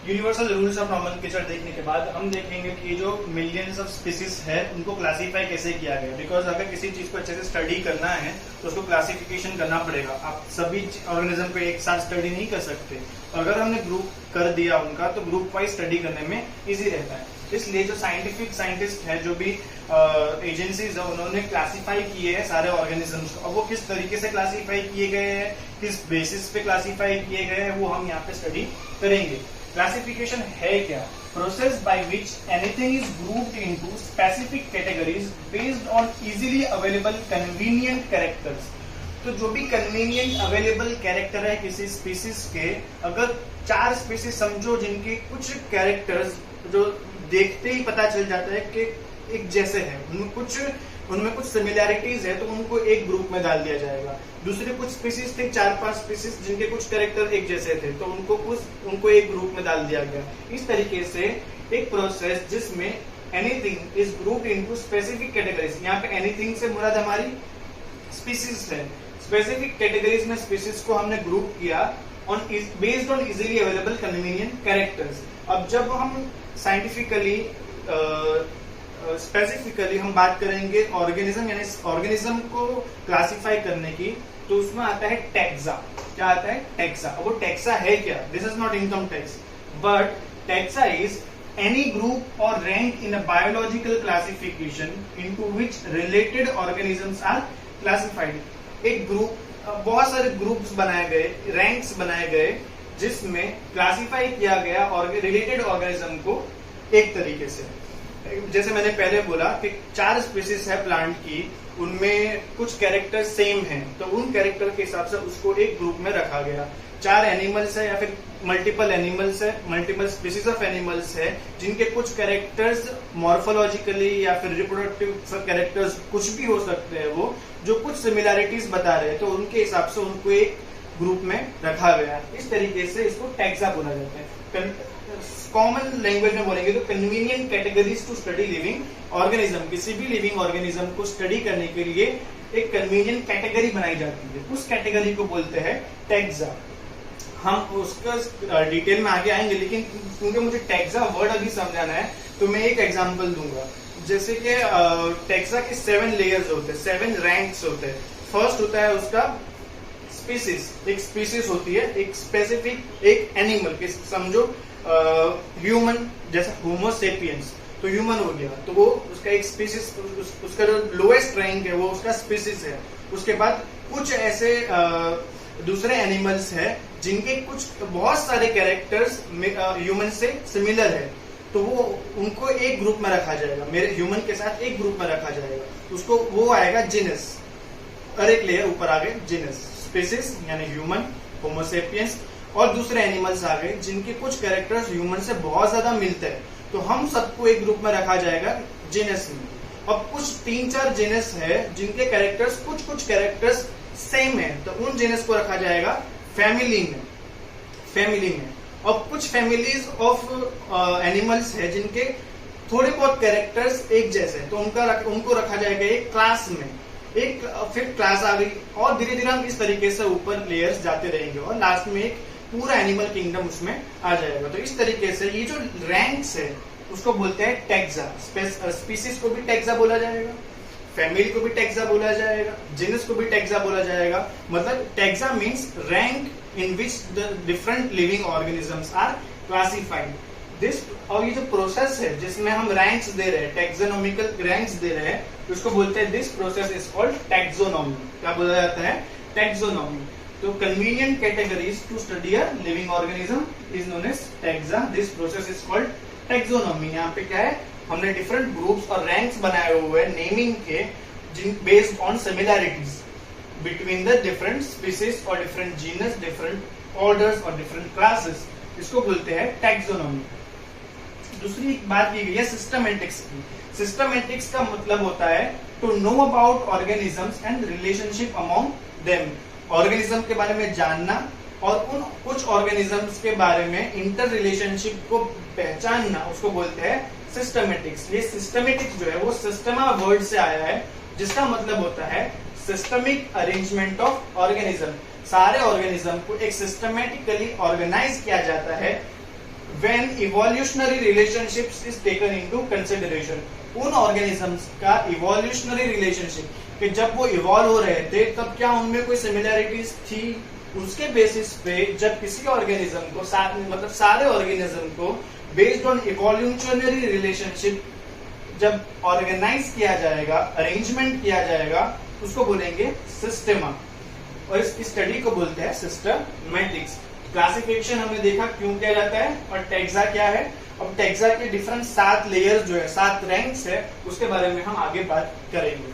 Universal rules of nomenclature देखने के बाद हम देखेंगे कि जो मिलियंस ऑफ स्पीसीज है उनको क्लासिफाई कैसे किया गया। बिकॉज अगर किसी चीज को अच्छे से स्टडी करना है तो उसको क्लासिफिकेशन करना पड़ेगा। आप सभी ऑर्गेनिज्म को एक साथ स्टडी नहीं कर सकते। अगर हमने ग्रुप कर दिया उनका तो ग्रुप वाइज स्टडी करने में इजी रहता है। इसलिए जो साइंटिस्ट है, जो भी एजेंसीज है, उन्होंने क्लासिफाई किए हैं सारे ऑर्गेनिजम्स को। अब वो किस तरीके से क्लासिफाई किए गए हैं, किस बेसिस पे क्लासिफाई किए गए हैं, वो हम यहाँ पे स्टडी करेंगे। क्लासिफिकेशन है क्या? Process by which anything is grouped into specific categories based on easily available convenient characters. तो जो भी कन्वीनियंट अवेलेबल कैरेक्टर है किसी स्पीसीज के, अगर 4 स्पीसीज समझो जिनके कुछ कैरेक्टर्स जो देखते ही पता चल जाता है कि एक जैसे है, उनमें कुछ सिमिलैरिटीज है, तो उनको एक ग्रुप में डाल दिया जाएगा। दूसरे कुछ स्पीसीज थे, 4-5 स्पीसीज जिनके कुछ कैरेक्टर एक जैसे थे, तो उनको एक ग्रुप में डाल दिया गया। इस तरीके से एक प्रोसेस जिसमें anything is grouped into specific categories. यहाँ पे एनीथिंग से मुराद हमारी स्पीसीज है। स्पेसिफिक कैटेगरीज में स्पीसीज को हमने ग्रुप किया based on easily available convenient characters. अब जब हम साइंटिफिकली स्पेसिफिकली हम बात करेंगे ऑर्गेनिज्म, यानी ऑर्गेनिज्म को क्लासिफाई करने की, तो उसमें आता है टैक्सा। क्या आता है? टैक्सा। अब वो टैक्सा है क्या? This is not income tax, but taxa is any group or rank in a biological classification into which related organisms are classified। एक ग्रुप, बहुत सारे ग्रुप्स बनाए गए, रैंक्स बनाए गए, जिसमें क्लासिफाई किया गया और रिलेटेड ऑर्गेनिज्म को एक तरीके से। जैसे मैंने पहले बोला कि 4 स्पीसीज है प्लांट की, उनमें कुछ कैरेक्टर सेम हैं, तो उन कैरेक्टर के हिसाब से उसको एक ग्रुप में रखा गया। 4 एनिमल्स है या फिर मल्टीपल एनिमल्स है, मल्टीपल स्पीसीज ऑफ एनिमल्स है, जिनके कुछ कैरेक्टर्स मॉर्फोलॉजिकली या फिर रिप्रोडक्टिव कैरेक्टर्स कुछ भी हो सकते हैं, वो जो कुछ सिमिलैरिटीज बता रहे हैं, तो उनके हिसाब से उनको एक ग्रुप में रखा गया। इस तरीके से इसको टैक्सा बोला जाता है। कॉमन लैंग्वेज में बोलेंगे तो convenient categories to study living organism. किसी भी लिविंग ऑर्गेनिज्म को स्टडी करने के लिए एक कन्वीनियंट कैटेगरी बनाई जाती है, उस कैटेगरी को बोलते हैं टैक्सा। हम उसका डिटेल में आगे आएंगे, लेकिन क्योंकि मुझे टैक्सा वर्ड अभी समझाना है तो मैं एक एग्जांपल दूंगा। जैसे कि टैक्सा के 7 लेयर्स होते हैं, 7 रैंक्स होते हैं। फर्स्ट होता है उसका स्पीसीज। एक स्पीसीज होती है, एक स्पेसिफिक एक एनिमल के, समझो ह्यूमन, जैसा होमोसेपियंस, तो ह्यूमन हो गया, तो वो उसका एक स्पीसीज, उसका जो लोएस्ट रैंक है वो उसका स्पीसीज है। उसके बाद कुछ ऐसे दूसरे एनिमल्स है जिनके कुछ बहुत सारे कैरेक्टर्स ह्यूमन से सिमिलर है, तो वो उनको एक ग्रुप में रखा जाएगा, मेरे ह्यूमन के साथ एक ग्रुप में रखा जाएगा। उसको वो आएगा जीनस, और एक लेयर ऊपर आ गए जीनस। स्पीसीज यानी ह्यूमन, होमोसेपियंस, और दूसरे एनिमल्स आ गए जिनके कुछ कैरेक्टर्स ह्यूमन से बहुत ज्यादा मिलते हैं, तो हम सबको एक ग्रुप में रखा जाएगा जीनस में। अब कुछ 3-4 जीनस है जिनके कैरेक्टर्स कुछ कैरेक्टर्स सेम है, तो उन जीनस को रखा जाएगा फैमिली में। अब कुछ फैमिलीज ऑफ एनिमल्स है जिनके थोड़े बहुत कैरेक्टर्स एक जैसे, तो उनको रखा जाएगा एक क्लास में। एक फिर क्लास आ गई, और धीरे धीरे हम इस तरीके से ऊपर लेयर्स जाते रहेंगे, और लास्ट में एक पूरा एनिमल किंगडम उसमें आ जाएगा। तो इस तरीके से ये जो रैंक्स है उसको बोलते हैं टैक्सा। स्पीसीज को भी टैक्सा बोला जाएगा, फैमिली को भी टैक्सा बोला जाएगा, जीनस को भी टैक्सा बोला जाएगा। मतलब taxa means rank in which the different living organisms are classified. This, और ये जो प्रोसेस है जिसमें हम रैंक्स दे रहे हैं, टैक्सोनॉमिकल रैंक्स दे रहे हैं, उसको बोलते हैं, this process is called taxonomy. क्या बोला जाता है? टैक्सोनॉमी। तो convenient categories to study a living organism is known as taxa. This process is called taxonomy. यहाँ पे क्या है, हमने डिफरेंट ग्रुप्स और रैंक्स बनाए हुए हैं नेमिंग के, based on similarities between the different species और डिफरेंट जीनस, डिफरेंट ऑर्डर्स और डिफरेंट क्लासेस। इसको बोलते हैं टैक्सोनॉमी। दूसरी बात की गई है सिस्टमैटिक्स की। सिस्टमैटिक्स का मतलब होता है to know about organisms and relationship among them. Organism के बारे में जानना और उन कुछ ऑर्गेनिजम्स के बारे में इंटर रिलेशनशिप को पहचानना, उसको बोलते हैं सिस्टमैटिक्स। ये सिस्टमैटिक्स जो है वो सिस्टमा वर्ड से आया है, जिसका मतलब होता है सिस्टमिक अरेंजमेंट ऑफ ऑर्गेनिज्म। सारे ऑर्गेनिज्म को एक सिस्टमेटिकली ऑर्गेनाइज किया जाता है when evolutionary relationships is taken into consideration. उन ऑर्गेनिजम्स का इवोल्यूशनरी रिलेशनशिप कि जब वो इवॉल्व हो रहे थे तब क्या उनमें कोई सिमिलैरिटीज थी, उसके बेसिस पे जब किसी ऑर्गेनिज्म को मतलब सारे ऑर्गेनिज्म को बेस्ड ऑन इवोल्यूशनरी रिलेशनशिप जब ऑर्गेनाइज किया जाएगा, अरेंजमेंट किया जाएगा, उसको बोलेंगे सिस्टेमा, और इस स्टडी को बोलते हैं सिस्टमैटिक्स। क्लासिफिकेशन हमने देखा क्यों किया जाता है, और टैक्सा क्या है। अब टैक्सा के डिफरेंट 7 लेयर्स जो है, 7 रैंक्स है, उसके बारे में हम आगे बात करेंगे।